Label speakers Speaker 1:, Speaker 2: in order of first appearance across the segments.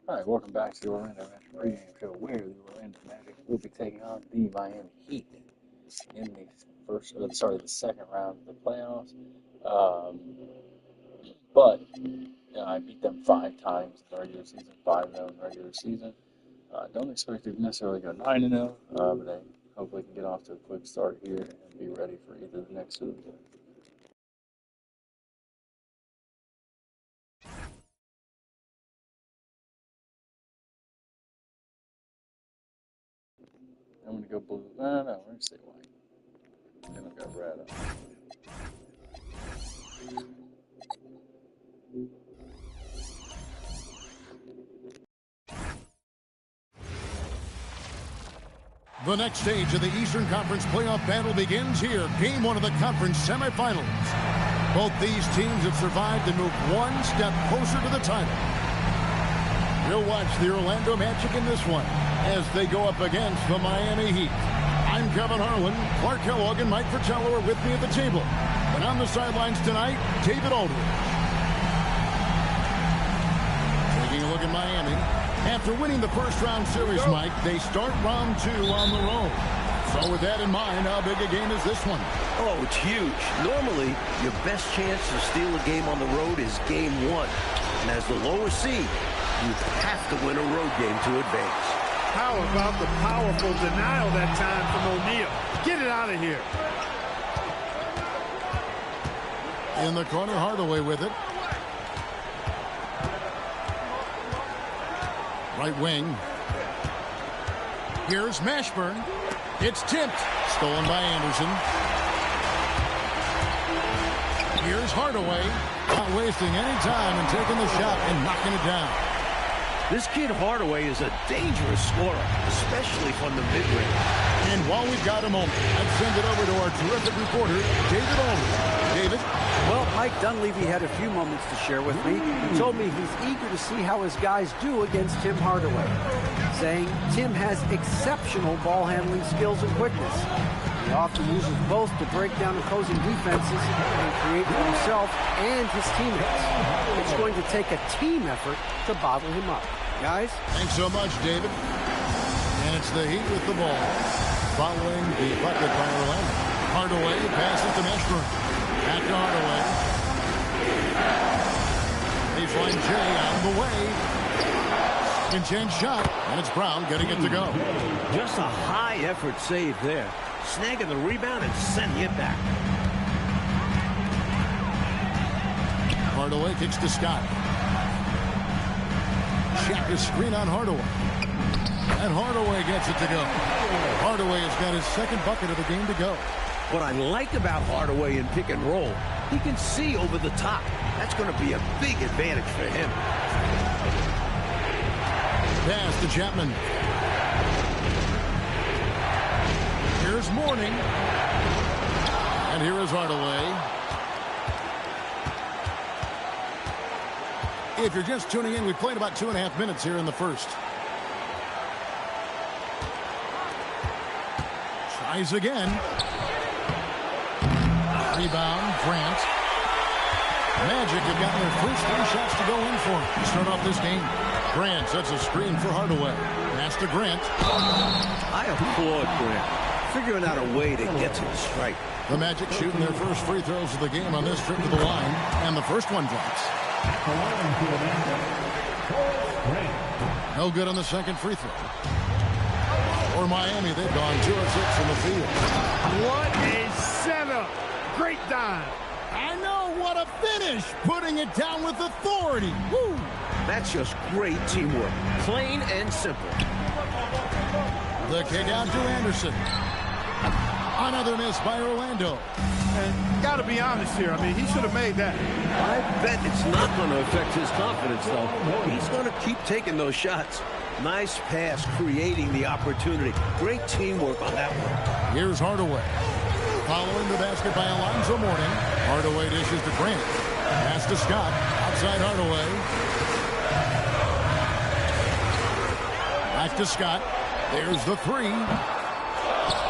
Speaker 1: Alright, welcome back to the Orlando Magic pregame show where the Orlando Magic will be taking on the Miami Heat in the second round of the playoffs. But I beat them 5 times in the regular season, 5-0 in the regular season. Don't expect to necessarily go 9-0, but I hopefully can get off to a quick start here and be ready for either the next or the other. I'm going to go blue. No, we're going to stay white. Then I've got red on.
Speaker 2: The next stage of the Eastern Conference playoff battle begins here. Game 1 of the conference semifinals. Both these teams have survived and moved one step closer to the title. We'll watch the Orlando Magic in this one as they go up against the Miami Heat. I'm Kevin Harlan. Clark Kellogg and Mike Fratello are with me at the table. And on the sidelines tonight, David Aldridge. Taking a look at Miami. After winning the first-round series, Mike, they start round 2 on the road. So with that in mind, how big a game is this one?
Speaker 3: Oh, it's huge. Normally, your best chance to steal a game on the road is game 1. And as the lower seed, you have to win a road game to advance.
Speaker 4: How about the powerful denial that time from O'Neal? Get it out of here.
Speaker 2: In the corner, Hardaway with it. Right wing. Here's Mashburn. It's tipped. Stolen by Anderson. Here's Hardaway. Not wasting any time and taking the shot and knocking it down.
Speaker 3: This kid Hardaway is a dangerous scorer, especially from the mid-range.
Speaker 2: And while we've got a moment, I'd send it over to our terrific reporter, David Aldridge. David?
Speaker 5: Well, Mike Dunleavy had a few moments to share with me. He told me he's eager to see how his guys do against Tim Hardaway, saying Tim has exceptional ball handling skills and quickness. He often uses both to break down opposing defenses and create for himself and his teammates. It's going to take a team effort to bottle him up. Guys?
Speaker 2: Thanks so much, David. And it's the Heat with the ball. Following the bucket by Orlando. Hardaway passes to Mashburn. Back to Hardaway. Baseline J on the way. Spin change shot. And it's Brown getting it to go.
Speaker 3: Just a high-effort save there. Snagging the rebound and sending it back.
Speaker 2: Hardaway kicks to Scott. Check the screen on Hardaway. And Hardaway gets it to go. Hardaway has got his second bucket of the game to go.
Speaker 3: What I like about Hardaway in pick and roll, he can see over the top. That's going to be a big advantage for him.
Speaker 2: Pass to Chapman. Here's Mourning. And here is Hardaway. If you're just tuning in, we played about 2.5 minutes here in the first. Tries again. Rebound, Grant. Magic have gotten their first 3 shots to go in for him to start off this game. Grant sets a screen for Hardaway. Pass to Grant.
Speaker 3: I applaud Grant, figuring out a way to get to the strike.
Speaker 2: The Magic shooting their first free throws of the game on this trip to the line, and the first one drops. No good on the second free throw. For Miami, they've gone 2 of 6 from the field.
Speaker 4: What a setup. Great dive.
Speaker 2: I know, what a finish. Putting it down with authority. Woo!
Speaker 3: That's just great teamwork. Plain and simple.
Speaker 2: The kick out to Anderson. Another miss by Orlando.
Speaker 4: And got to be honest here. I mean, he should have made that.
Speaker 3: I bet it's not going to affect his confidence, though. He's going to keep taking those shots. Nice pass, creating the opportunity. Great teamwork on that one.
Speaker 2: Here's Hardaway. Following the basket by Alonzo Mourning. Hardaway dishes to Grant. Pass to Scott. Outside Hardaway. Back to Scott. There's the 3.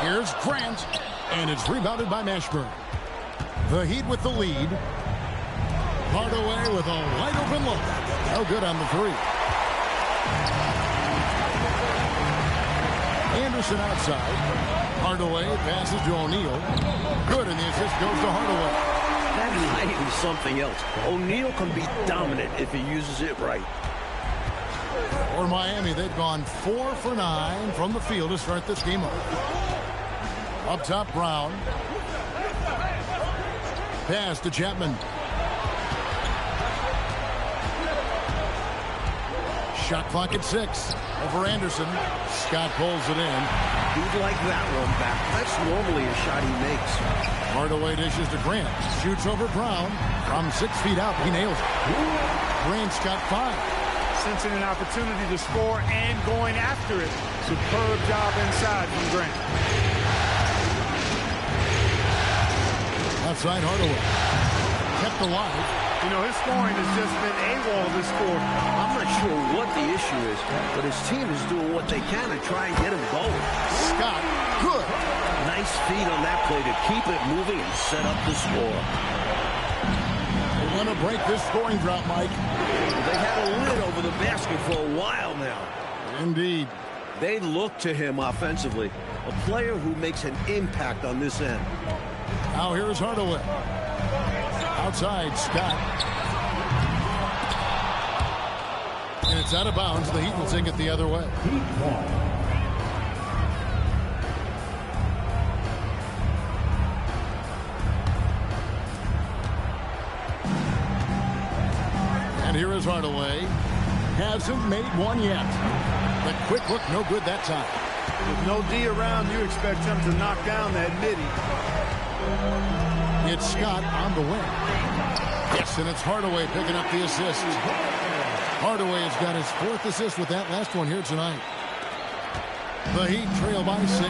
Speaker 2: Here's Grant. And it's rebounded by Mashburn. The Heat with the lead. Hardaway with a wide open look. No good on the three. Anderson outside. Hardaway passes to O'Neal. Good, and the assist goes to Hardaway.
Speaker 3: That height is something else. O'Neal can be dominant if he uses it right.
Speaker 2: For Miami, they've gone 4 for 9 from the field to start this game off. Up top, Brown. Pass to Chapman. Shot clock at 6. Over Anderson. Scott pulls it in.
Speaker 3: He'd like that one back. That's normally a shot he makes.
Speaker 2: Hardaway dishes to Grant. Shoots over Brown. From 6 feet out, he nails it. Grant's got 5.
Speaker 4: Sensing an opportunity to score and going after it. Superb job inside from Grant.
Speaker 2: Outside Hardaway. Kept alive.
Speaker 4: You know, his scoring has just been AWOL this quarter.
Speaker 3: I'm not sure what the issue is, but his team is doing what they can to try and get him going.
Speaker 2: Scott, good.
Speaker 3: Nice feed on that play to keep it moving and set up the score.
Speaker 2: They want to break this scoring drought, Mike.
Speaker 3: They had a lid over the basket for a while now.
Speaker 2: Indeed.
Speaker 3: They look to him offensively, a player who makes an impact on this end.
Speaker 2: Now here's Hardaway. Outside, Scott. And it's out of bounds. The Heat will take it the other way. And here is Hardaway. Hasn't made one yet. The quick look, no good that time.
Speaker 4: With no D around, you expect him to knock down that midi.
Speaker 2: It's Scott on the wing. Yes, and it's Hardaway picking up the assist. Hardaway has got his 4th assist with that last one here tonight. The Heat trail by 6.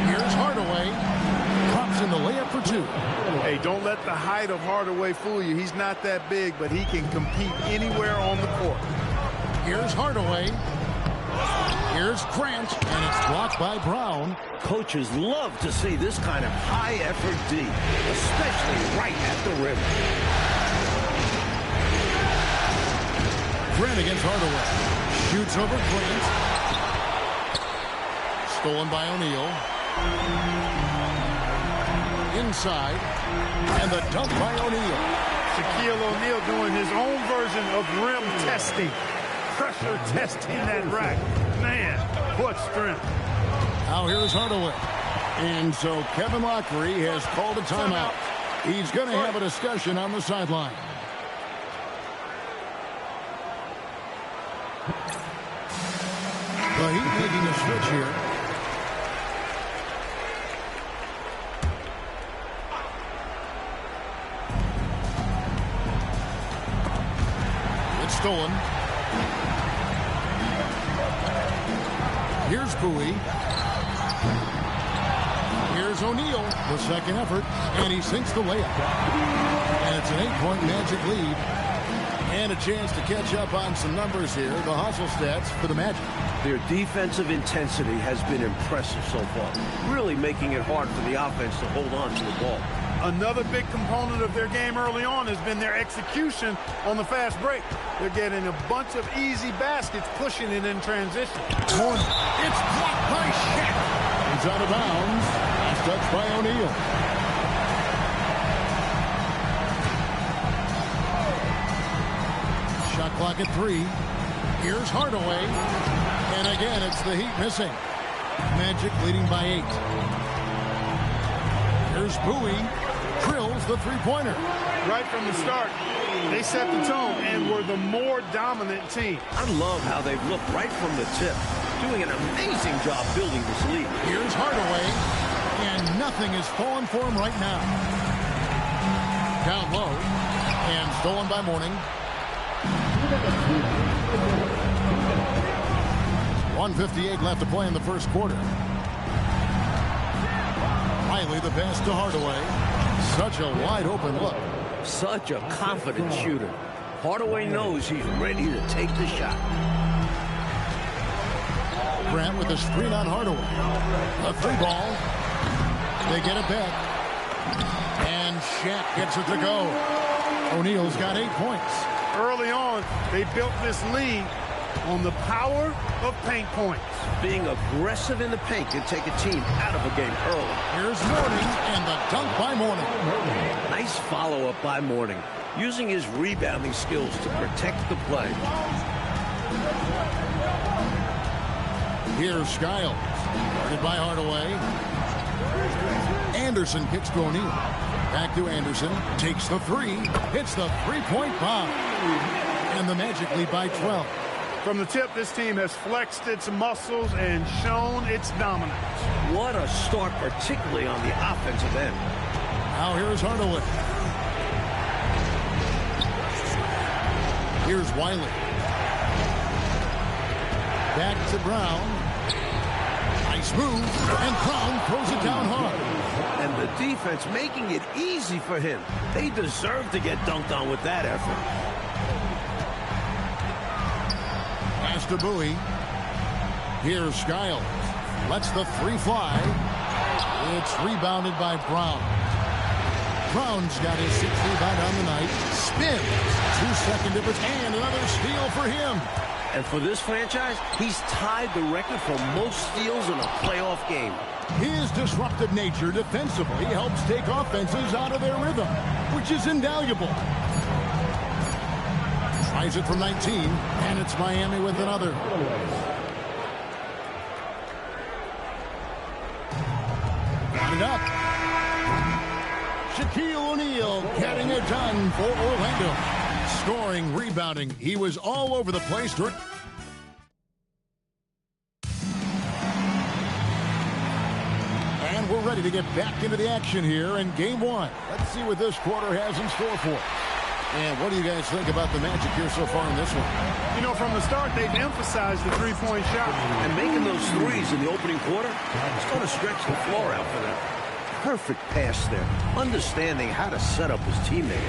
Speaker 2: Here's Hardaway. Pops in the layup for 2.
Speaker 4: Hey, don't let the height of Hardaway fool you. He's not that big, but he can compete anywhere on the court.
Speaker 2: Here's Hardaway. Here's Grant, and it's blocked by Brown.
Speaker 3: Coaches love to see this kind of high-effort D, especially right at the rim.
Speaker 2: Grant against Hardaway. Shoots over Grant. Stolen by O'Neal. Inside. And the dunk by O'Neal.
Speaker 4: Shaquille O'Neal doing his own version of rim testing. Pressure testing that rack. Man, what strength.
Speaker 2: Now here's Hardaway. And so Kevin Lockery has called a timeout. He's going to have a discussion on the sideline. The Heat making a switch here. It's stolen. Here's Bowie. Here's O'Neal, the second effort, and he sinks the layup. And it's an 8-point Magic lead. And a chance to catch up on some numbers here, the hustle stats for the Magic.
Speaker 3: Their defensive intensity has been impressive so far, really making it hard for the offense to hold on to the ball.
Speaker 4: Another big component of their game early on has been their execution on the fast break. They're getting a bunch of easy baskets, pushing it in transition.
Speaker 2: It's blocked by Shaq. He's out of bounds. Last touch by O'Neal. Shot clock at 3. Here's Hardaway. And again, it's the Heat missing. Magic leading by 8. Here's Bowie. Drills the three-pointer.
Speaker 4: Right from the start, they set the tone and were the more dominant team.
Speaker 3: I love how they've looked right from the tip, doing an amazing job building this lead.
Speaker 2: Here's Hardaway, and nothing is falling for him right now. Down low, and stolen by Mourning. 1:58 left to play in the first quarter. Riley the pass to Hardaway. Such a wide open look.
Speaker 3: Such a confident shooter. Hardaway knows he's ready to take the shot.
Speaker 2: Grant with a screen on Hardaway. A free ball. They get it back. And Shaq gets it to go. O'Neal's got 8 points.
Speaker 4: Early on, they built this lead on the power of paint points.
Speaker 3: Being aggressive in the paint can take a team out of a game early.
Speaker 2: Here's Mourning and the dunk by Mourning.
Speaker 3: Nice follow-up by Mourning, using his rebounding skills to protect the play.
Speaker 2: Here's Skiles. Guarded by Hardaway. Anderson kicks to O'Neal. Back to Anderson. Takes the three. Hits the three-point bomb. And the Magic lead by 12.
Speaker 4: From the tip, this team has flexed its muscles and shown its dominance.
Speaker 3: What a start, particularly on the offensive end.
Speaker 2: Now here's Hardaway. Here's Wiley. Back to Brown. Nice move, and Brown throws it down hard.
Speaker 3: And the defense making it easy for him. They deserve to get dunked on with that effort.
Speaker 2: Pass to Bowie. Here's Skiles. Lets the three fly. It's rebounded by Brown. Brown's got his 6th rebound on the night. Spins. 2-second difference, and another steal for him.
Speaker 3: And for this franchise, he's tied the record for most steals in a playoff game.
Speaker 2: His disruptive nature defensively helps take offenses out of their rhythm, which is invaluable. Tries it from 19, and it's Miami with another. Got it up. Shaquille O'Neal getting it done for Orlando. Scoring, rebounding. He was all over the place. And we're ready to get back into the action here in game one. Let's see what this quarter has in store for us. And what do you guys think about the Magic here so far in this one?
Speaker 4: You know, from the start, they've emphasized the three-point shot.
Speaker 3: And making those threes in the opening quarter, it's going to stretch the floor out for them. Perfect pass there. Understanding how to set up his teammate.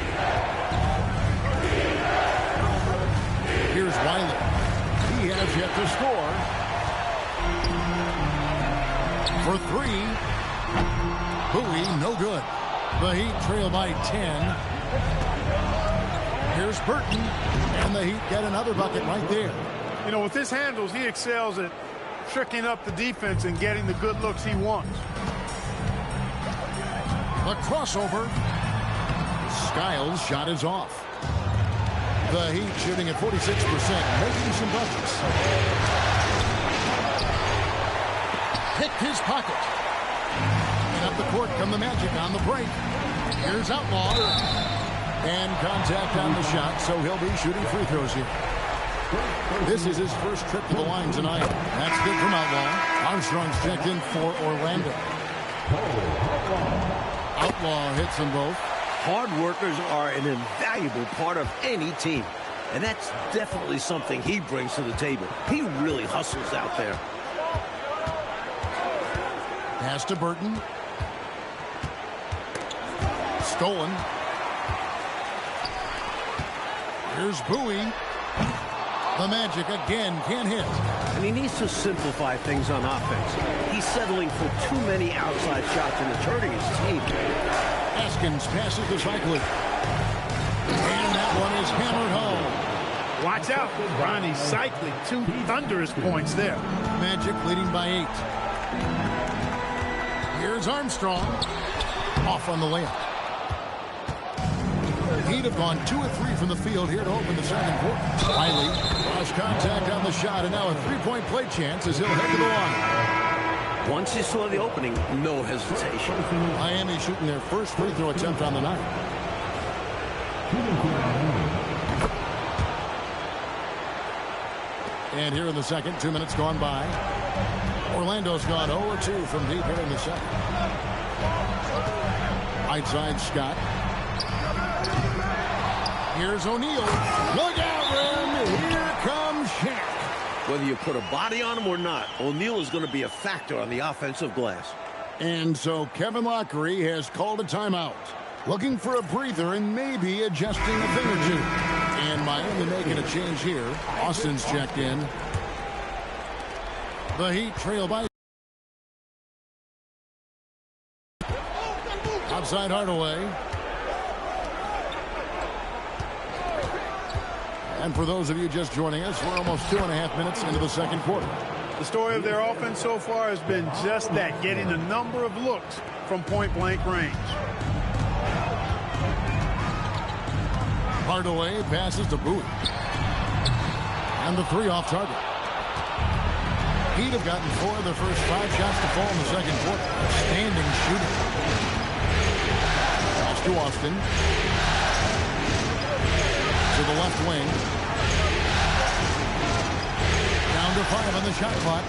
Speaker 2: Here's Wiley. He has yet to score. For three. Bowie, no good. The Heat trail by 10. Here's Burton. And the Heat get another bucket right there.
Speaker 4: You know, with his handles, he excels at tricking up the defense and getting the good looks he wants.
Speaker 2: The crossover. Skiles' shot is off. The Heat shooting at 46%, making some buckets. Picked his pocket. And up the court come the Magic on the break. Here's Outlaw. And contact on the shot, so he'll be shooting free throws here. This is his first trip to the line tonight. That's good from Outlaw. Armstrong's checked in for Orlando. Outlaw hits them both.
Speaker 3: Hard workers are an invaluable part of any team. And that's definitely something he brings to the table. He really hustles out there.
Speaker 2: Pass to Burton. Stolen. Here's Bowie. The Magic again can't hit.
Speaker 3: And he needs to simplify things on offense. He's settling for too many outside shots and it's hurting his team.
Speaker 2: Haskins passes to Cycling. And that one is hammered home.
Speaker 4: Watch out. Ronnie Cycling, 2 thunderous points there.
Speaker 2: Magic leading by 8. Here's Armstrong. Off on the layup. Heat have gone 2 of 3 from the field here to open the second quarter. Wiley lost contact on the shot, and now a 3-point play chance as he'll head to the line.
Speaker 3: Once he saw the opening, no hesitation.
Speaker 2: Miami shooting their first free throw attempt on the night. And here in the second, 2 minutes gone by. Orlando's gone 0-2 from deep here in the second. Right side, Scott. Here's O'Neal. Look out, Rim. Here comes Shaq.
Speaker 3: Whether you put a body on him or not, O'Neal is going to be a factor on the offensive glass.
Speaker 2: And so Kevin Lockery has called a timeout. Looking for a breather and maybe adjusting a thing or two. And Miami making a change here. Austin's checked in. The Heat trail by. Outside Hardaway. And for those of you just joining us, we're almost 2.5 minutes into the second quarter.
Speaker 4: The story of their offense so far has been just that, getting a number of looks from point-blank range.
Speaker 2: Hardaway passes to Bowie. And the three off target. He'd have gotten 4 of the first 5 shots to fall in the second quarter. Outstanding shooting. Pass to Austin. To the left wing. Down to 5 on the shot clock.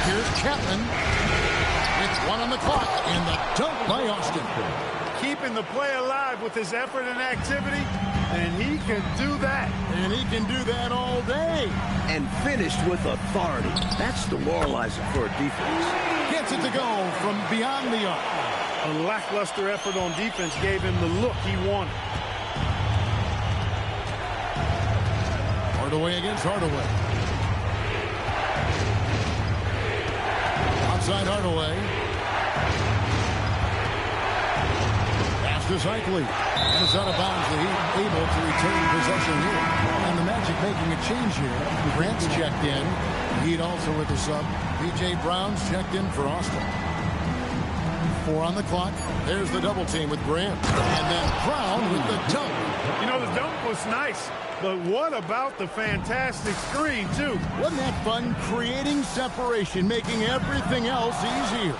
Speaker 2: Here's Chapman. It's 1 on the clock. And the dunk by Austin.
Speaker 4: Keeping the play alive with his effort and activity, and he can do that.
Speaker 2: And he can do that all day.
Speaker 3: And finished with authority. That's demoralizing for a defense.
Speaker 2: Gets it to go from beyond the arc.
Speaker 4: A lackluster effort on defense gave him the look he wanted.
Speaker 2: Hardaway against Hardaway. Outside Hardaway. Pass to Cycli. And it's out of bounds. The Heat able to retain possession here. And the Magic making a change here. Grant's checked in. The Heat also with the sub. P.J. Brown's checked in for Austin. 4 on the clock. There's the double team with Grant. And then Brown with the dunk.
Speaker 4: You know, the dunk was nice, but what about the fantastic screen, too?
Speaker 2: Wasn't that fun? Creating separation, making everything else easier.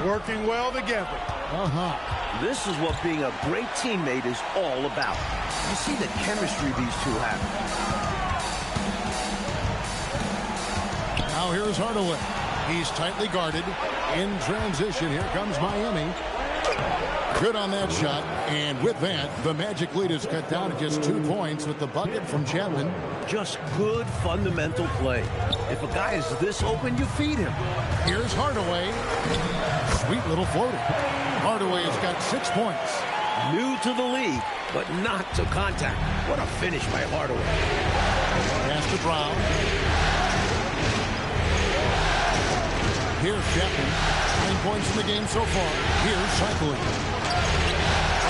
Speaker 4: Working well together.
Speaker 3: This is what being a great teammate is all about. You see the chemistry these two have.
Speaker 2: Now here's Hardaway. He's tightly guarded. In transition, here comes Miami. Good on that shot. And with that, the Magic lead is cut down to just 2 points with the bucket from Chapman.
Speaker 3: Just good fundamental play. If a guy is this open, you feed him.
Speaker 2: Here's Hardaway. Sweet little floater. Hardaway has got 6 points.
Speaker 3: New to the league, but not to contact. What a finish by Hardaway.
Speaker 2: Pass to Brown. Here's Chapman. 9 points in the game so far. Here's Cycli.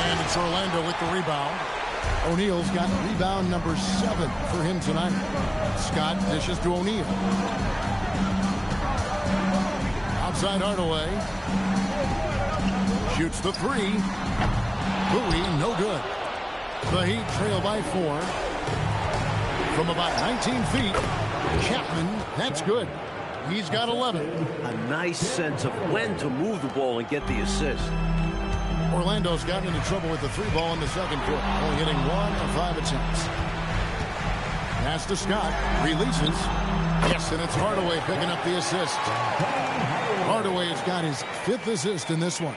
Speaker 2: And it's Orlando with the rebound. O'Neal's got rebound number 7 for him tonight. Scott dishes to O'Neal. Outside Hardaway. Shoots the 3. Bowie, no good. The Heat trail by 4. From about 19 feet. Chapman, that's good. He's got 11.
Speaker 3: A nice sense of when to move the ball and get the assist.
Speaker 2: Orlando's gotten into trouble with the 3 ball in the second quarter, only hitting 1 of 5 attempts. Pass to Scott. Releases. Yes, and it's Hardaway picking up the assist. Hardaway has got his 5th assist in this one.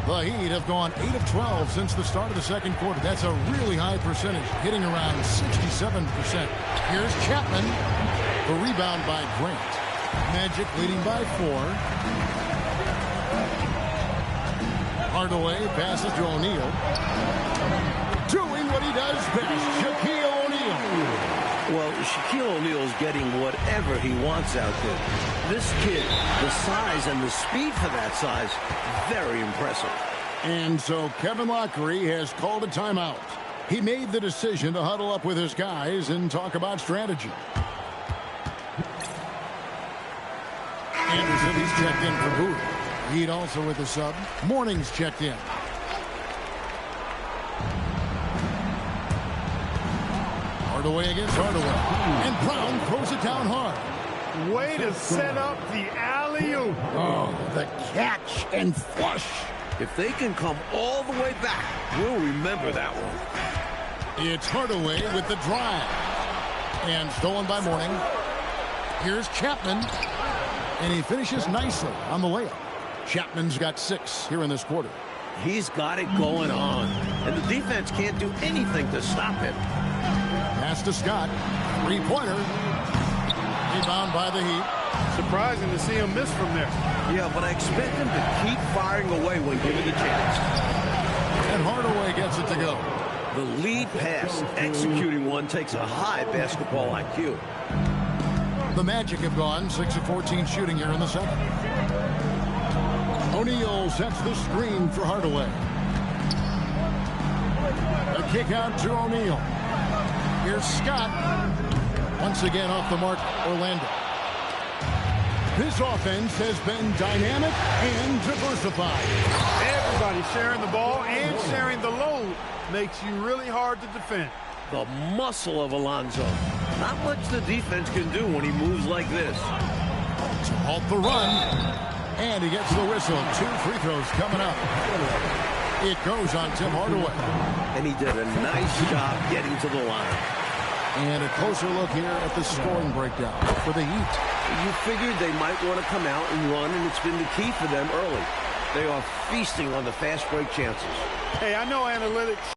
Speaker 2: The Heat have gone 8 of 12 since the start of the second quarter. That's a really high percentage, hitting around 67%. Here's Chapman. The rebound by Grant. Magic leading by 4. Hardaway passes to O'Neal. Doing what he does best, Shaquille O'Neal.
Speaker 3: Well, Shaquille O'Neal's getting whatever he wants out there. This kid, the size and the speed for that size, very impressive.
Speaker 2: And so Kevin Lockery has called a timeout. He made the decision to huddle up with his guys and talk about strategy. Anderson, he's checked in for Bowie. Heat also with the sub. Morning's checked in. Hardaway against Hardaway. And Brown throws it down hard.
Speaker 4: Way to set up the alley-oop.
Speaker 2: Oh, the catch and flush.
Speaker 3: If they can come all the way back, we'll remember that one.
Speaker 2: It's Hardaway with the drive. And stolen by Morning. Here's Chapman. And he finishes nicely on the layup. Chapman's got 6 here in this quarter.
Speaker 3: He's got it going on. And the defense can't do anything to stop him.
Speaker 2: Pass to Scott. 3-pointer. Rebound by the Heat.
Speaker 4: Surprising to see him miss from there.
Speaker 3: Yeah, but I expect him to keep firing away when given the chance.
Speaker 2: And Hardaway gets it to go.
Speaker 3: The lead pass, executing one, takes a high basketball IQ.
Speaker 2: The Magic have gone 6 of 14 shooting here in the second. O'Neal sets the screen for Hardaway. The kick out to O'Neal. Here's Scott. Once again off the mark, Orlando. This offense has been dynamic and diversified.
Speaker 4: Everybody sharing the ball and sharing the load makes you really hard to defend.
Speaker 3: The muscle of Alonso. Not much the defense can do when he moves like this.
Speaker 2: To halt the run. And he gets the whistle. 2 free throws coming up. It goes on Tim Hardaway.
Speaker 3: And he did a nice job getting to the line.
Speaker 2: And a closer look here at the scoring breakdown for the Heat.
Speaker 3: You figured they might want to come out and run, and it's been the key for them early. They are feasting on the fast break chances.
Speaker 4: Hey, I know analytics.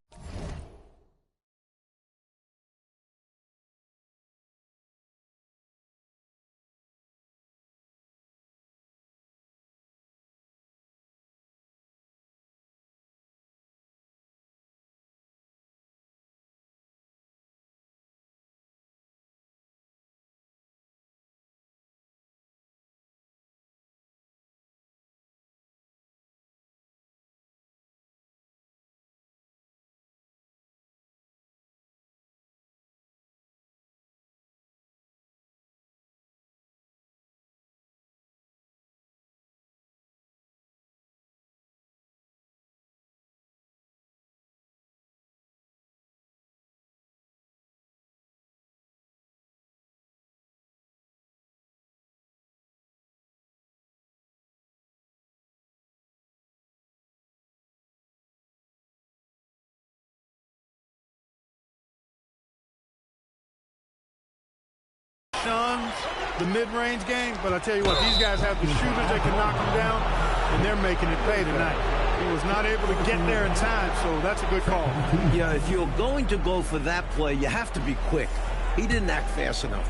Speaker 4: The mid-range game, but I tell you what, these guys have the shooters that can knock them down, and they're making it pay tonight. He was not able to get there in time, so that's a good call.
Speaker 3: Yeah, if you're going to go for that play, you have to be quick. He didn't act fast enough.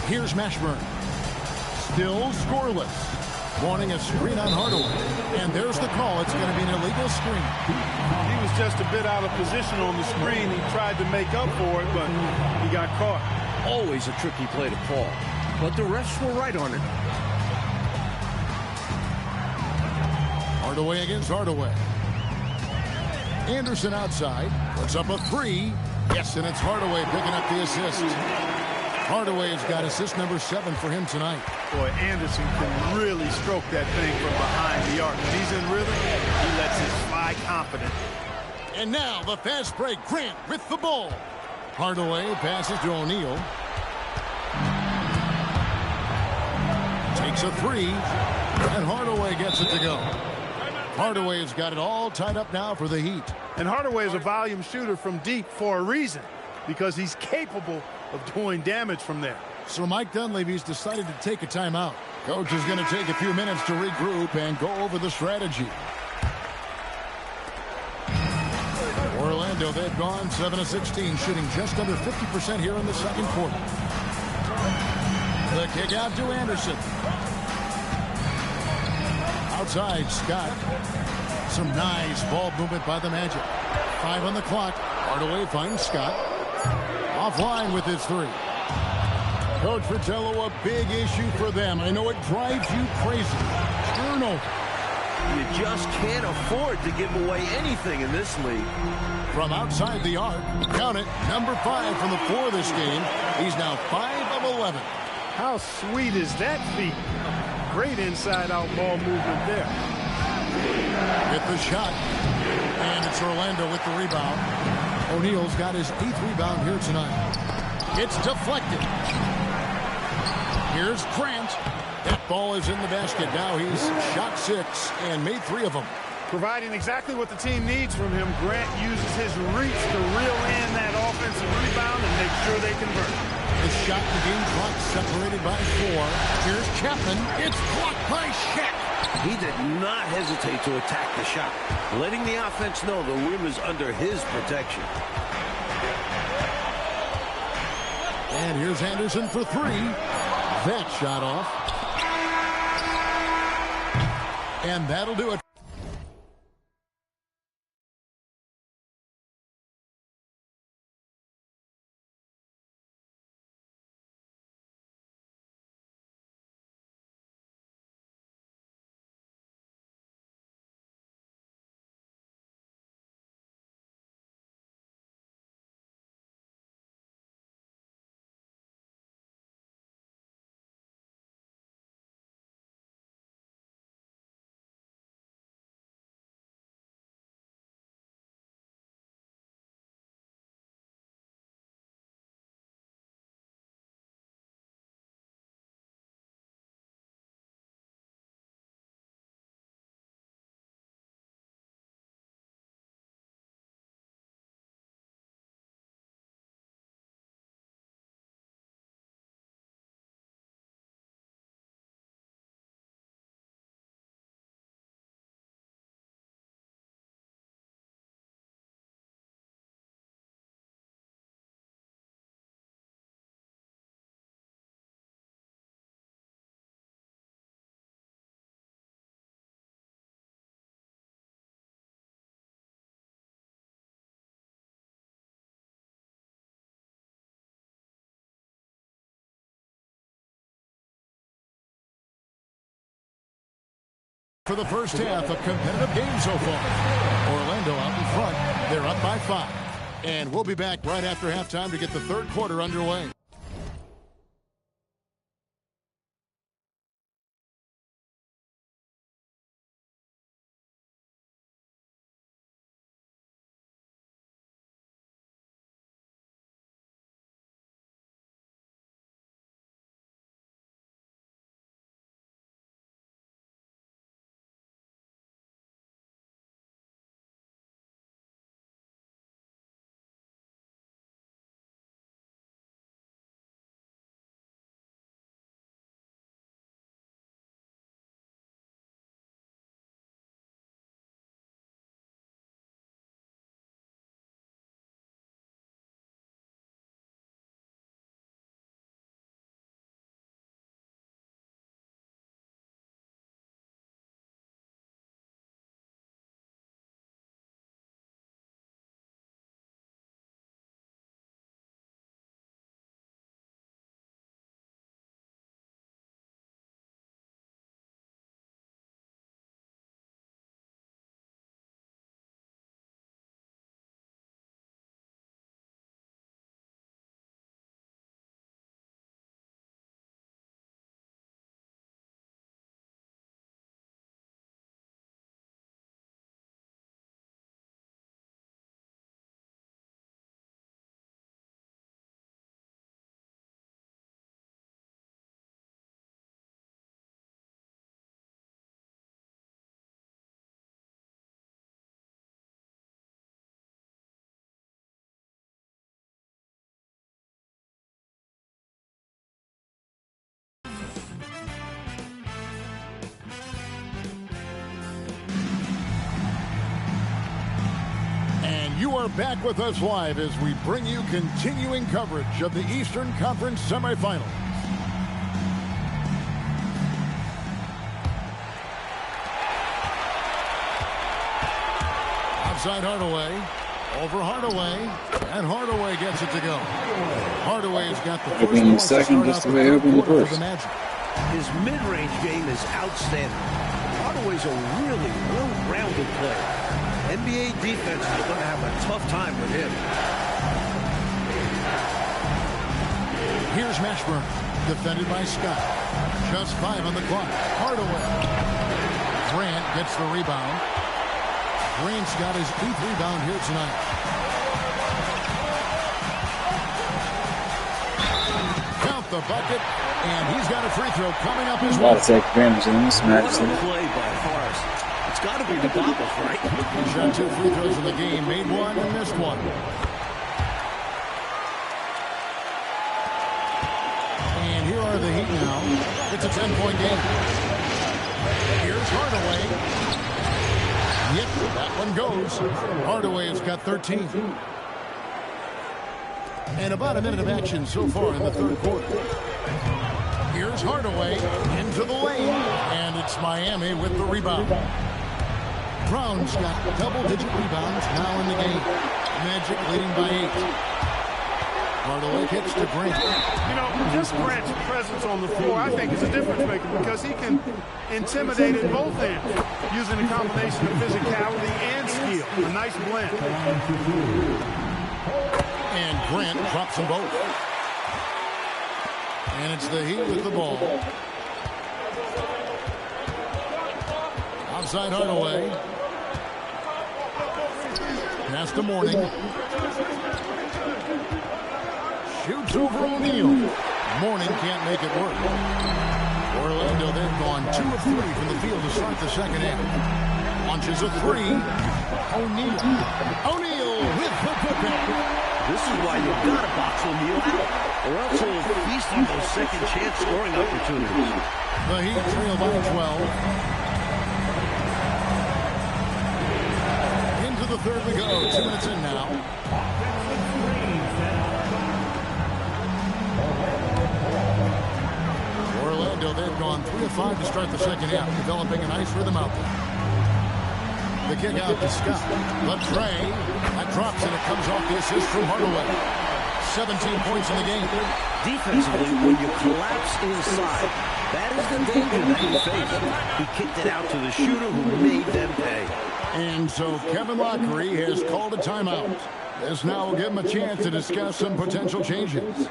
Speaker 2: Here's Mashburn. Still scoreless. Wanting a screen on Hardaway. And there's the call. It's going to be an illegal screen.
Speaker 4: He was just a bit out of position on the screen. He tried to make up for it, but he got caught.
Speaker 3: Always a tricky play to call, but the refs were right on it.
Speaker 2: Hardaway against Hardaway. Anderson outside. Puts up a 3. Yes, and it's Hardaway picking up the assist. Hardaway has got assist number 7 for him tonight.
Speaker 4: Boy, Anderson can really stroke that thing from behind the arc. When he's in rhythm, he lets it fly confident.
Speaker 2: And now the fast break. Grant with the ball. Hardaway passes to O'Neal. Takes a 3. And Hardaway gets it to go. Hardaway has got it all tied up now for the Heat.
Speaker 4: And Hardaway is a volume shooter from deep for a reason, because he's capable of doing damage from there.
Speaker 2: So Mike Dunleavy's decided to take a timeout. Coach is going to take a few minutes to regroup and go over the strategy. Orlando, they've gone 7 of 16, shooting just under 50% here in the second quarter. The kick out to Anderson. Outside, Scott. Some nice ball movement by the Magic. 5 on the clock. Hardaway finds Scott. Offline with his 3. Coach Fratello, a big issue for them. I know it drives you crazy. Turnover.
Speaker 3: You just can't afford to give away anything in this league.
Speaker 2: From outside the arc, count it, number 5 from the floor this game. He's now 5 of 11.
Speaker 4: How sweet is that feat? Great inside-out ball movement there.
Speaker 2: Hit the shot. And it's Orlando with the rebound. O'Neal's got his 8th rebound here tonight. It's deflected. Here's Grant. That ball is in the basket. Now he's shot 6 and made 3 of them.
Speaker 4: Providing exactly what the team needs from him, Grant uses his reach to reel in that offensive rebound and make sure they convert.
Speaker 2: The shot and game clock separated by 4. Here's Chapman. It's blocked by Shaq.
Speaker 3: He did not hesitate to attack the shot, letting the offense know the rim is under his protection.
Speaker 2: And here's Anderson for 3. That shot off. And that'll do it. For the first half, a competitive game so far. Orlando out in front. They're up by 5. And we'll be back right after halftime to get the third quarter underway. You are back with us live as we bring you continuing coverage of the Eastern Conference semifinals. Outside Hardaway, over Hardaway, and Hardaway gets it to go. Hardaway's got the first
Speaker 1: Opening second, just the way open the first.
Speaker 3: His mid-range game is outstanding. Hardaway's a really well-rounded player. NBA defenses are going to have a tough time with him.
Speaker 2: Here's Mashburn, defended by Scott. Just 5 on the clock. Hardaway. Grant gets the rebound. Grant's got his 8th rebound here tonight. Count the bucket, and he's got a free throw coming up as well.
Speaker 1: Got to take advantage of this match.
Speaker 3: What a play by Forrest. It's got to be the Goggles, right?
Speaker 2: He shot 2 free throws in the game, made 1 and missed 1. And here are the Heat now. It's a 10-point game. Here's Hardaway. Yep, that one goes. Hardaway has got 13. And about a minute of action so far in the third quarter. Here's Hardaway into the lane. And it's Miami with the rebound. Brown's got double-digit rebounds now in the game. Magic leading by 8. Hardaway kicks to Grant.
Speaker 4: You know, just Grant's presence on the floor, I think, is a difference maker because he can intimidate at both ends using a combination of physicality and skill. A nice blend.
Speaker 2: And Grant drops them both. And it's the Heat with the ball. Outside Hardaway. Pass to Mourning. Shoots over O'Neal. Mourning can't make it work. Orlando, they've gone 2 of 3 from the field to start the second half. Launches a 3. O'Neal. O'Neal with the putback.
Speaker 3: This is why you've got to box O'Neal out, or else he'll feast on those second chance scoring opportunities.
Speaker 2: The Heat trail by 12. Into the third we go. 2 minutes in now. Orlando, they've gone 3 of 5 to start the second half, developing a nice rhythm out there. The kick out to Scott. Left tray. That drops and it comes off the assist from Hardaway. 17 points in the game.
Speaker 3: Defensively, when you collapse inside, that is the danger that he faced. He kicked it out to the shooter who made them pay.
Speaker 2: And so Kevin Lockery has called a timeout. This now will give him a chance to discuss some potential changes.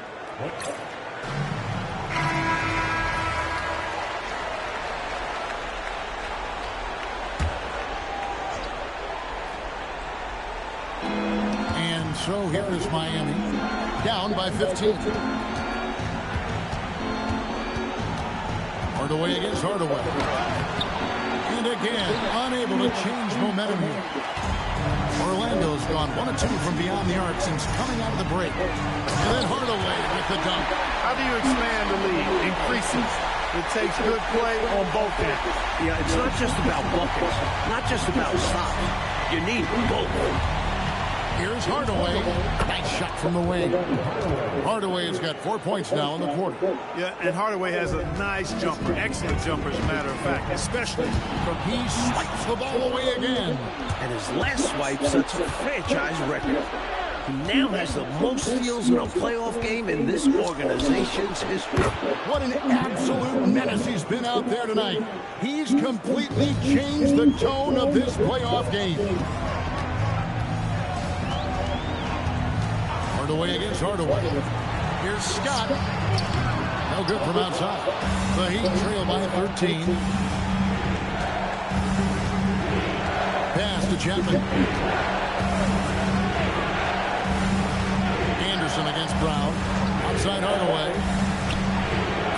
Speaker 2: And so here is Miami, down by 15. Hardaway against Hardaway. And again, unable to change momentum here. Orlando's gone 1 of 2 from beyond the arc since coming out of the break. And then Hardaway with the dunk.
Speaker 4: How do you expand the lead? Increases. It takes good play on both ends.
Speaker 3: Yeah, it's not just about buckets, not just about stops. You need both.
Speaker 2: Here's Hardaway. Nice shot from the wing. Hardaway's got 4 points now in the quarter.
Speaker 4: Yeah, and Hardaway has a nice jumper. Excellent jumper, as a matter of fact, especially from
Speaker 2: He swipes the ball away again.
Speaker 3: And his last swipe sets a franchise record. He now has the most steals in a playoff game in this organization's history.
Speaker 2: What an absolute menace he's been out there tonight. He's completely changed the tone of this playoff game. Hardaway against Hardaway. Here's Scott. No good from outside. The Heat trail by 13. Pass to Chapman. Anderson against Brown. Outside Hardaway.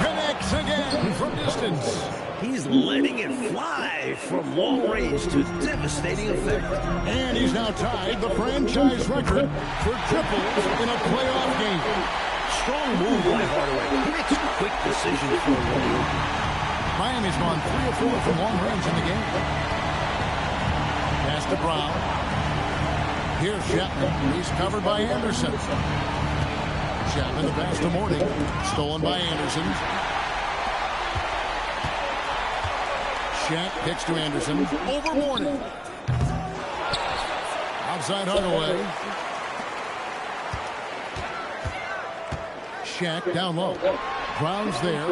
Speaker 2: Connects again from distance.
Speaker 3: He's letting it fly from long range to devastating effect.
Speaker 2: And he's now tied the franchise record for triples in a playoff game.
Speaker 3: Strong move by Hardaway. He makes quick decisions for a run.
Speaker 2: Miami's gone 3 of 4 from long range in the game. Pass to Brown. Here's Chapman. He's covered by Anderson. Chapman the pass to Morning. Stolen by Anderson. Shaq kicks to Anderson. Over Morning. Outside Hardaway. Shaq down low. Brown's there.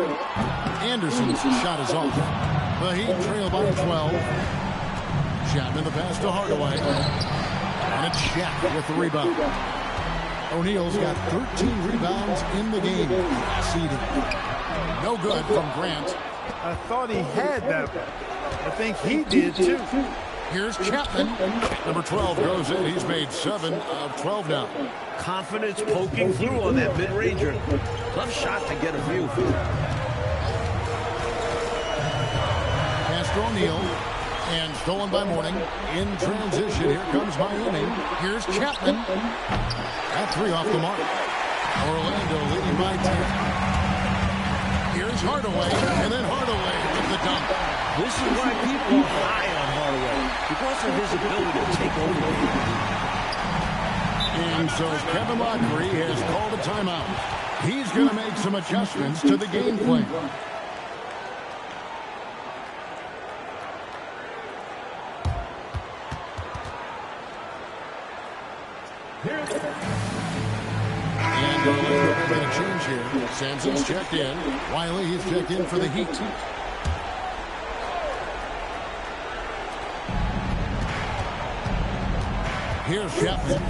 Speaker 2: Anderson's shot is off. The Heat trail by 12. Chapman the pass to Hardaway. And it's Shaq with the rebound. O'Neal's got 13 rebounds in the game. Seeding. No good from Grant.
Speaker 4: I thought he had that one. I think he did, too.
Speaker 2: Here's Chapman. Number 12 goes in. He's made 7 of 12 now.
Speaker 3: Confidence poking through on that mid-ranger. Tough shot to get a view.
Speaker 2: Pass to O'Neal. And stolen by Morning. In transition, here comes Miami. Here's Chapman. That 3 off the mark. Orlando leading by 10. Here's Hardaway, and then Hardaway with the dunk.
Speaker 3: This is why people are high on Hardaway, because of his ability to take over the game.
Speaker 2: And so Kevin Lockery has called a timeout. He's going to make some adjustments to the game plan. And Orlando going to change here. Sampson's checked in. Wiley, he's checked in for the Heat. Here's Chapman.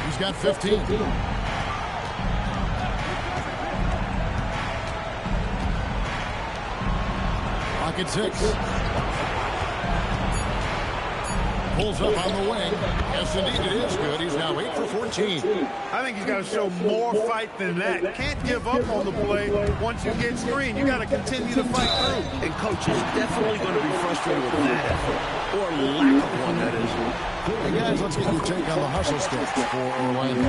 Speaker 2: He's got 15. Pocket 6. Pulls up on the wing. Yes, indeed, it is good. He's now 8 for 14.
Speaker 4: I think he's got to show more fight than that. Can't give up on the play once you get screened. You got to continue to fight through.
Speaker 3: And coach is definitely going to be frustrated with that effort, or lack of one, that is.
Speaker 2: Hey guys, let's get your take on the hustle stats for Orlando.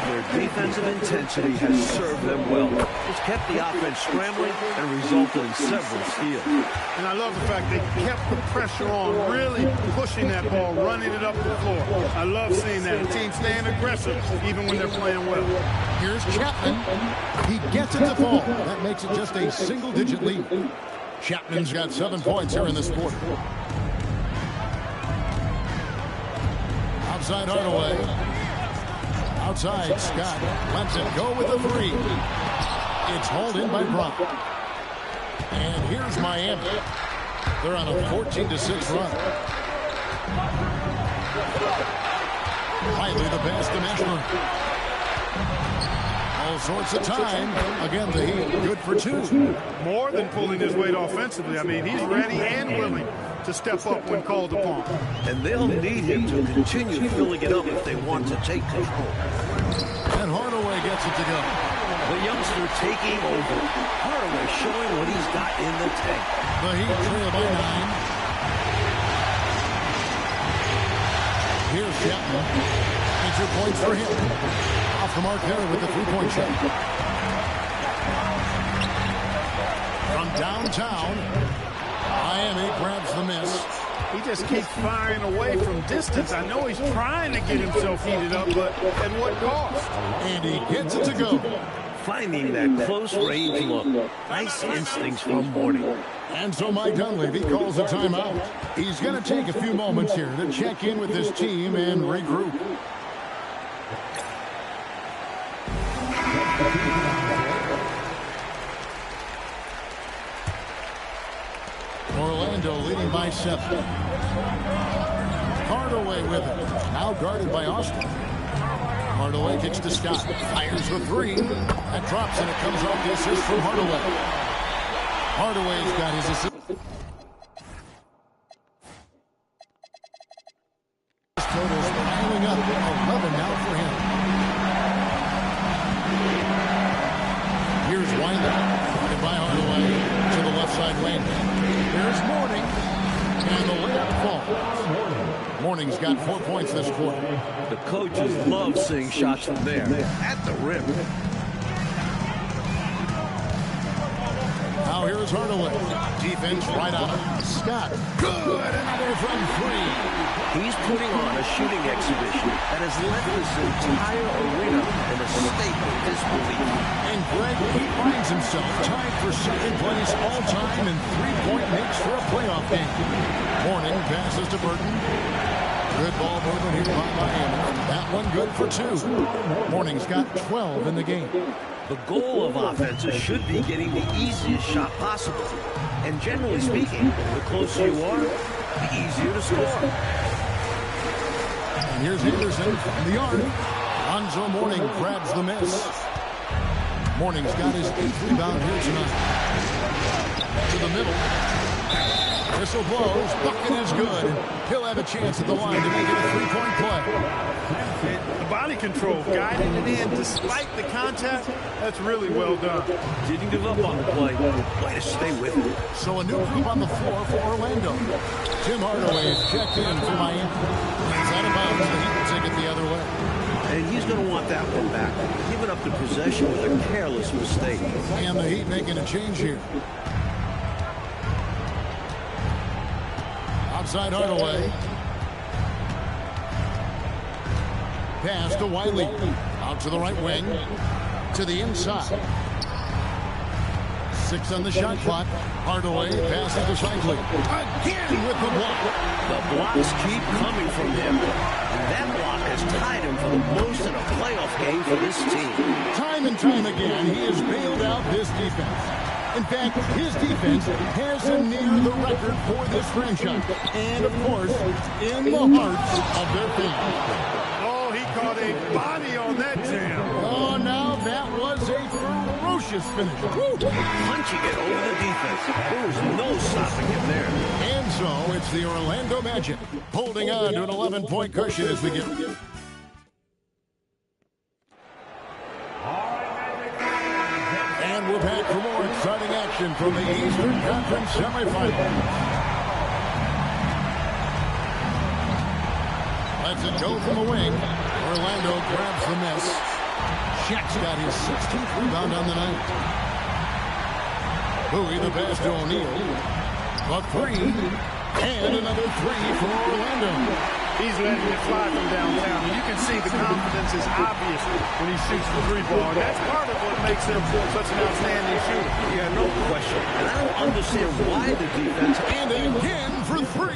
Speaker 3: Their defensive intensity has served them well. It's kept the offense scrambling and resulted in several steals.
Speaker 4: And I love the fact they kept the pressure on, really pushing that ball, running it up the floor. I love seeing that. The team staying aggressive even when they're playing well.
Speaker 2: Here's Chapman. He gets it to fall. That makes it just a single-digit lead. Chapman's got 7 points here in this quarter. Outside Hardaway. Outside, Scott lets it go with a three. It's hauled in by Brown. And here's Miami. They're on a 14-6 run. Wiley the pass to Mashburn. All sorts of time. Again, the Heat good for two.
Speaker 4: More than pulling his weight offensively. I mean, he's ready and willing to step up when called upon.
Speaker 3: And they'll need him to continue filling it up if they want to take control.
Speaker 2: And Hardaway gets it to go.
Speaker 3: The youngster taking over. Hardaway showing what he's got in the tank.
Speaker 2: The Heat trail by 9. Here's Shelton. 2 points for him. Off the mark there with the three-point shot. From downtown, Miami grabs the miss.
Speaker 4: He just keeps firing away from distance. I know he's trying to get himself heated up, but at what cost?
Speaker 2: And he gets it to go.
Speaker 3: Finding that close range look. Nice instincts from Morning.
Speaker 2: And so Mike Dunleavy calls a timeout. He's going to take a few moments here to check in with his team and regroup. Orlando leading by 7. Hardaway with it. Now guarded by Austin. Hardaway kicks to Scott. Fires the three. That drops and it comes off the assist from Hardaway. Hardaway's got his assist. Totals piling up. 11 now for him. Here's Wiley. By Hardaway to the left side lane. There's Morning. And the layup falls. Morning's got 4 points this quarter.
Speaker 3: The coaches love seeing shots from there. At the rim.
Speaker 2: Now here's Hardaway. Defense right out. Scott. Good. Another from 3.
Speaker 3: He's putting on a shooting exhibition that has left this entire arena in a state of disbelief.
Speaker 2: And Greg, he finds himself tied for second place all-time in three-point makes for a playoff game. Morning passes to Burton. Good ball movement here by Miami. That one good for 2. Morning's got 12 in the game.
Speaker 3: The goal of offenses should be getting the easiest shot possible. And generally speaking, the closer you are, the easier to score.
Speaker 2: And here's Anderson from the arc. Lonzo Morning grabs the miss. Morning's got his 8th rebound here tonight. To the middle. Whistle blows. Bucket is good. He'll have a chance at the line to make it a three-point play.
Speaker 4: The body control, guiding it in despite the contact. That's really well done.
Speaker 3: Didn't give up on the play. Way to stay with it.
Speaker 2: So a new group on the floor for Orlando. Tim Hardaway is checked in for Miami. He's out of bounds. The Heat will take it the other way.
Speaker 3: And he's going to want that one back. Giving up the possession was a careless mistake.
Speaker 2: And the Heat making a change here. Outside Hardaway. Pass to Wiley. Out to the right wing. To the inside. 6 on the shot clock. Hardaway passes to Shifley. Again with the block.
Speaker 3: The blocks keep coming from him. That block has tied him for the most in a playoff game for this team.
Speaker 2: Time and time again, he has bailed out this defense. In fact, his defense has him near the record for this franchise. And, of course, in the hearts of their fans.
Speaker 4: Oh, he caught a body on that jam.
Speaker 2: Oh, now that was a ferocious finish. Woo!
Speaker 3: Punching it over the defense. There was no stopping him there.
Speaker 2: And so it's the Orlando Magic holding on to an 11-point cushion as we get... And we're back for more exciting action from the Eastern Conference semifinals. Lets it go from the wing. Orlando grabs the miss. Shaq's got his 16th rebound on the night. Bowie the pass to O'Neal. A 3. And another 3 for Orlando.
Speaker 4: He's letting it fly from downtown. And you can see the confidence is obvious when he shoots the 3-ball. And that's part of what makes him such an outstanding shooter.
Speaker 3: Yeah, no question. And I don't understand why the defense...
Speaker 2: And again for 3.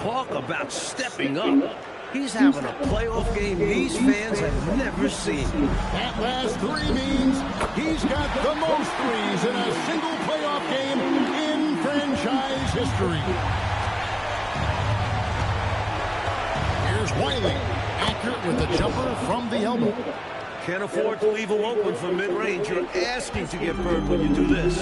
Speaker 3: Talk about stepping up. He's having a playoff game these fans have never seen.
Speaker 2: That last three means he's got the most threes in a single playoff game in franchise history. Here's Wiley, accurate with the jumper from the elbow.
Speaker 3: Can't afford to leave him open from mid-range. You're asking to get burned when you do this.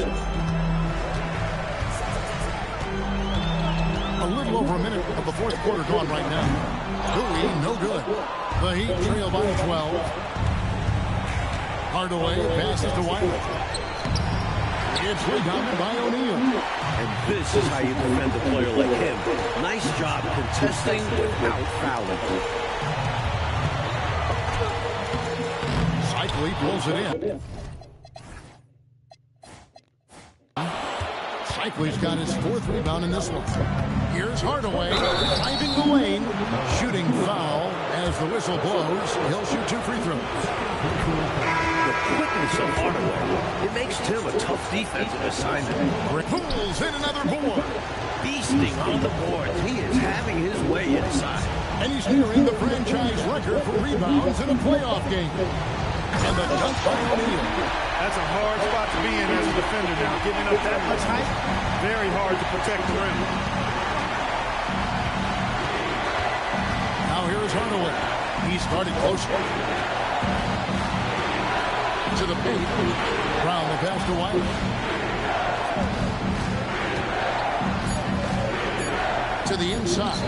Speaker 2: A little over a minute of the fourth quarter gone right now. Bowie, no good. The Heat trail by 12. Hardaway passes to Wiley. It's rebounded by O'Neal.
Speaker 3: And this is how you defend a player like him. Nice job contesting without fouling.
Speaker 2: Cycli pulls it in. Cycli's got his fourth rebound in this one. Here's Hardaway driving the lane, shooting foul as the whistle blows. He'll shoot 2 free throws.
Speaker 3: The quickness of Hardaway, it makes Tim a tough defensive assignment.
Speaker 2: Pulls in another board.
Speaker 3: Beasting on the boards. He is having his way inside.
Speaker 2: And he's nearing the franchise record for rebounds in a playoff game. And the dunk by O'Neal.
Speaker 4: That's a hard spot to be in as a defender now. Giving up that much height, very hard to protect the rim.
Speaker 2: Now here's Hardaway. He started closer. To the paint. Brown the pass to Wiley. To the inside.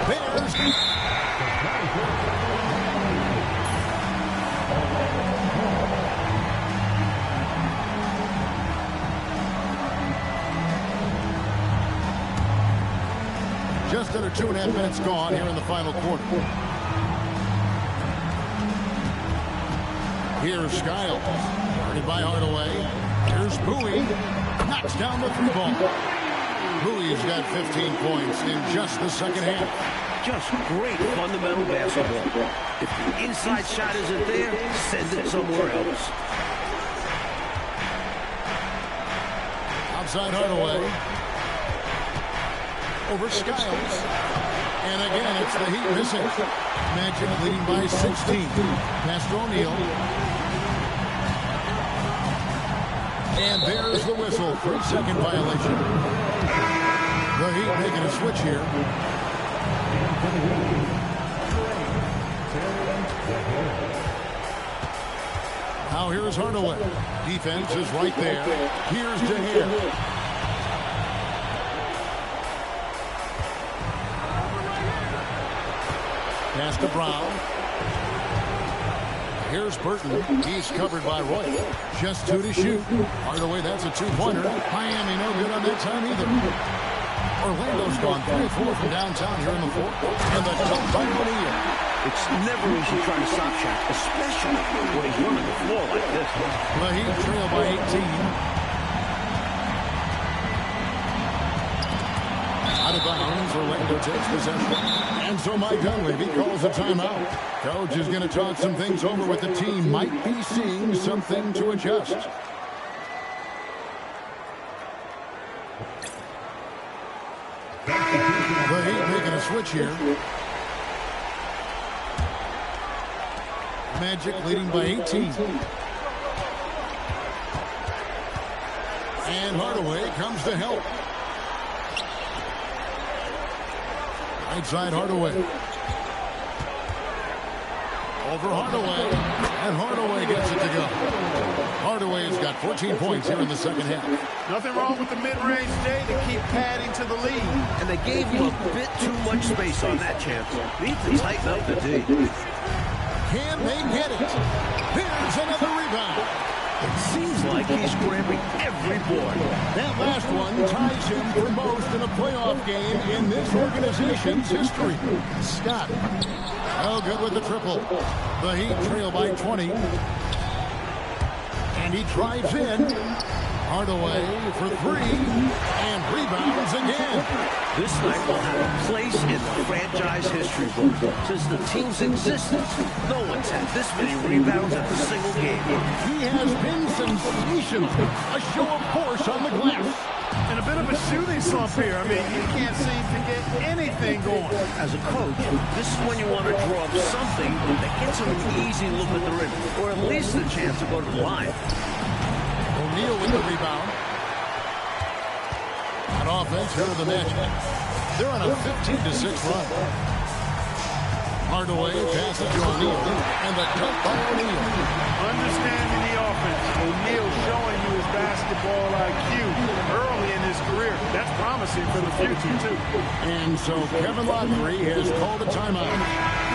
Speaker 2: Bears. Just under 2.5 minutes gone here in the final quarter. Here's Skiles. Guarded by Hardaway. Here's Bowie. Knocks down the 3-ball. Bowie's got 15 points in just the second half.
Speaker 3: Just great fundamental basketball. If the inside shot isn't there, send it somewhere else.
Speaker 2: Outside Hardaway. Over Skiles. And again, it's the Heat missing. Magic leading by 16. Pass to O'Neal. And there's the whistle. 3-second violation. The Heat making a switch here. Now here's Hardaway. Defense is right there. Here's DeHare. Pass to Brown. Here's Burton. He's covered by Roy. Just 2 to shoot. Hardaway, that's a 2-pointer. Miami no good on that time either. Orlando's gone 3-4 from downtown here in the fourth. And the dunk by O'Neal.
Speaker 3: It's never easy trying to stop shot, especially when he's running the floor like this.
Speaker 2: The Heat trail by 18. Out of bounds, Orlando takes possession. And so Mike Dunleavy calls a timeout. Coach is going to talk some things over with the team. Might be seeing something to adjust. The Heat making a switch here. Magic leading by 18. And Hardaway comes to help. Right side Hardaway. Over Hardaway. And Hardaway gets it to go. Hardaway's got 14 points here in the second half.
Speaker 4: Nothing wrong with the mid-range day to keep padding to the lead.
Speaker 3: And they gave him a bit too much space on that chance. Needs to tighten up the D.
Speaker 2: Can they get it? Here's another rebound.
Speaker 3: It seems like he's grabbing every board.
Speaker 2: That last one ties him for most in a playoff game in this organization's history. Scott. Oh, good with the triple. The Heat trail by 20. And he drives in. Hardaway for 3. And rebounds again.
Speaker 3: This night will have a place in the franchise history book. Since the team's existence, no one's had this many rebounds in a single game.
Speaker 2: He has been sensational. A show of force on the glass.
Speaker 4: In a bit of a shooting slump here. I mean, he can't seem to get anything going.
Speaker 3: As a coach, this is when you want to draw up something that gets him an easy look at the rim, or at least a chance to go to the line.
Speaker 2: O'Neal with the rebound. On offense, here are the Magic. They're on a 15-6 run. Hardaway passes to O'Neal, and the cut by O'Neal.
Speaker 4: Understanding the offense. O'Neal showing you his basketball IQ early in his career. That's promising for the future, too.
Speaker 2: And so Kevin Lockery has called a timeout.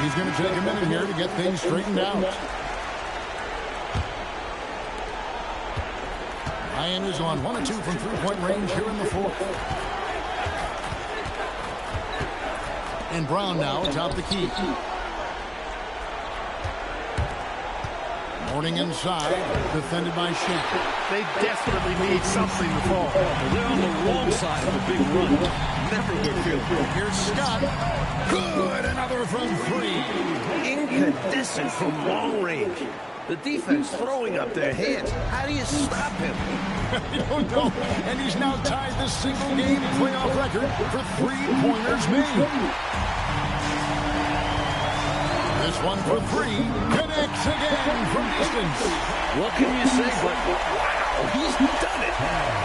Speaker 2: He's going to take a minute here to get things straightened out. Miami's on 1 of 2 from three-point range here in the fourth. And Brown now atop the key. Mourning inside, defended by Shaq.
Speaker 4: They desperately need something to fall.
Speaker 3: They're on the wrong side of a big run. Never a good feeling.
Speaker 2: Here's Scott. Good, another from 3.
Speaker 3: Incandescent from long range. The defense throwing up their hands. How do you stop him?
Speaker 2: I don't know. And he's now tied the single-game playoff record for three-pointers made. This one for 3. Connects again from distance.
Speaker 3: What can you say but, wow, he's done it.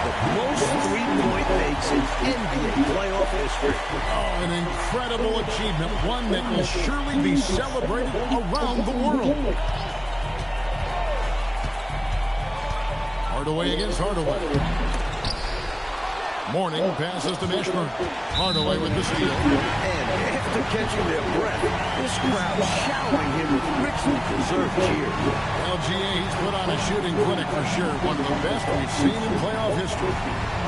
Speaker 3: The most three-point makes in NBA playoff history.
Speaker 2: Oh, an incredible achievement. One that will surely be celebrated around the world. Hardaway against Hardaway. Mourning passes to Mashburn. Hardaway with the steal.
Speaker 3: And after catching their breath, this crowd showering him with richly deserved cheers.
Speaker 2: LGA, he's put on a shooting clinic for sure. One of the best we've seen in playoff history.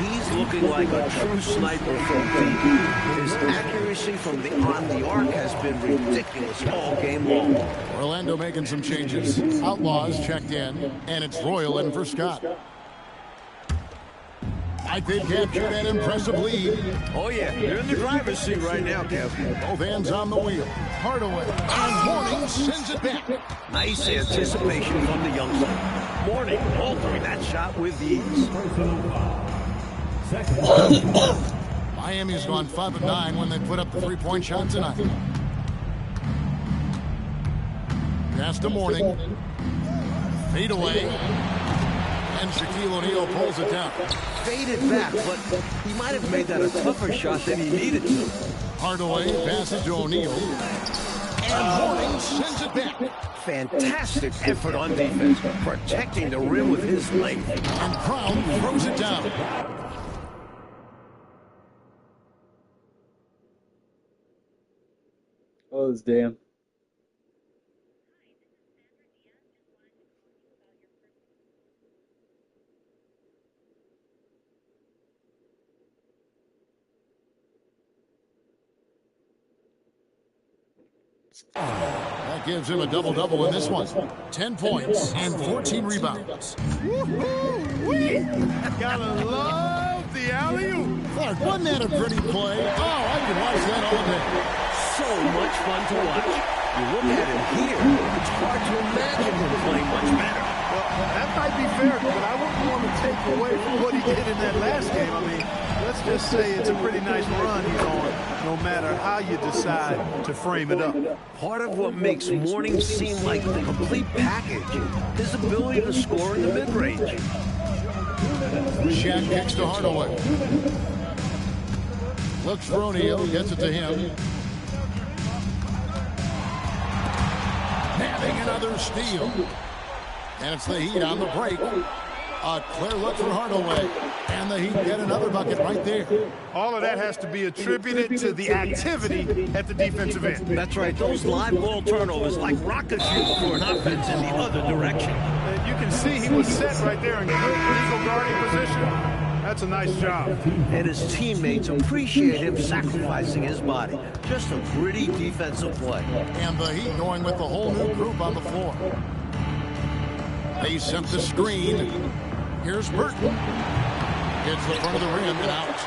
Speaker 3: He's looking like a true sniper from deep. His accuracy from on the arc has been ridiculous all game long.
Speaker 2: Orlando making some changes. Outlaws checked in, and it's Royal in for Scott. I think they've captured an impressive lead.
Speaker 3: Oh, yeah. They're in the driver's seat right now, Kevin.
Speaker 2: Both hands on the wheel. Hardaway. And Mourning sends it back.
Speaker 3: Nice anticipation from the youngster. Mourning altering that shot with ease.
Speaker 2: Miami's gone 5 of 9 when they put up the three-point shot tonight. Pass to Mourning. Fade away. And Shaquille O'Neal pulls it down.
Speaker 3: Faded back, but he might have made that a tougher shot than he needed to.
Speaker 2: Hardaway passes to O'Neal. And Mourning sends it back.
Speaker 3: Fantastic effort on defense, protecting the rim with his length.
Speaker 2: And Brown throws it down.
Speaker 1: Oh, this damn.
Speaker 2: That gives him a double-double in this one. 10 points and 14 rebounds.
Speaker 4: Woo-hoo-wee! Gotta love the alley-oop.
Speaker 2: Clark, wasn't that a pretty play? Oh, I could watch that all day.
Speaker 3: So much fun to watch. You look at him here, it's hard to imagine him playing much better.
Speaker 4: Well, that might be fair, but I wouldn't want to take away from what he did in that last game. I mean, let's just say it's a pretty nice run he's on, no matter how you decide to frame it up.
Speaker 3: Part of what makes Mourning seem like the complete package, his ability to score in the mid-range.
Speaker 2: Shaq kicks to Hardaway. Looks for O'Neal, gets it to him. Having another steal. And it's the Heat on the break. A clear look for Hardaway. And the Heat get another bucket right there.
Speaker 4: All of that has to be attributed to the activity at the defensive end.
Speaker 3: That's right. Those live ball turnovers like rocket fuel for an offense in the other direction.
Speaker 4: You can see he was set right there in good legal guarding position. That's a nice job.
Speaker 3: And his teammates appreciate him sacrificing his body. Just a gritty defensive play.
Speaker 2: And the Heat going with the whole new group on the floor. They set the screen. Here's Burton. Hits the front of the rim and out.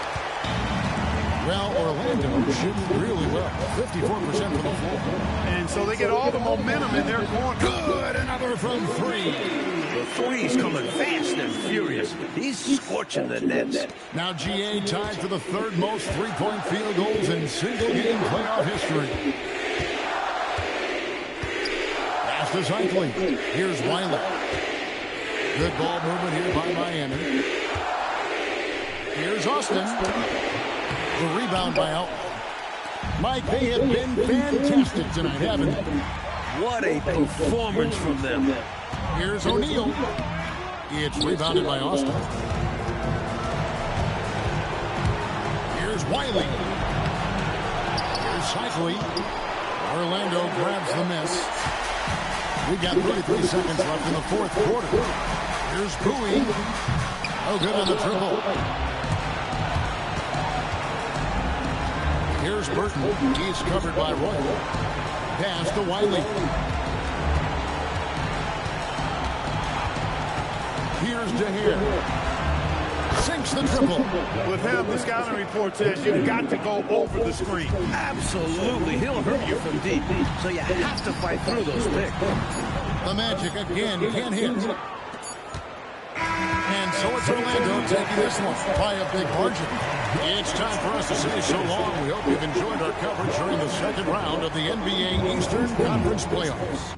Speaker 2: Well, Orlando shooting really well. 54% from the floor.
Speaker 4: And so they get all the momentum in their corner.
Speaker 2: Good, another from 3.
Speaker 3: The three's coming fast and furious. He's scorching the nets.
Speaker 2: Now GA tied for the third most three-point field goals in single-game playoff history. Pass to Zeitley. Here's Wiley. Good ball movement here by Miami. Here's Austin. The rebound by Elton. Mike, they have been fantastic tonight, haven't they?
Speaker 3: What a performance from them.
Speaker 2: Here's O'Neal. It's rebounded by Austin. Here's Wiley. Here's Cycli. Orlando grabs the miss. We've got 33 seconds left in the fourth quarter. Here's Bowie. Oh, good on the triple. Here's Burton. He's covered by Roy. Pass to Wiley. Here's DeHare. Sinks the triple.
Speaker 4: With him, the scouting report says you've got to go over the screen.
Speaker 3: Absolutely. He'll hurt you from deep. So you have to fight through those picks.
Speaker 2: The Magic again can't hit. And so it's Orlando taking this one by a big margin. It's time for us to say so long. We hope you've enjoyed our coverage during the second round of the NBA Eastern Conference Playoffs.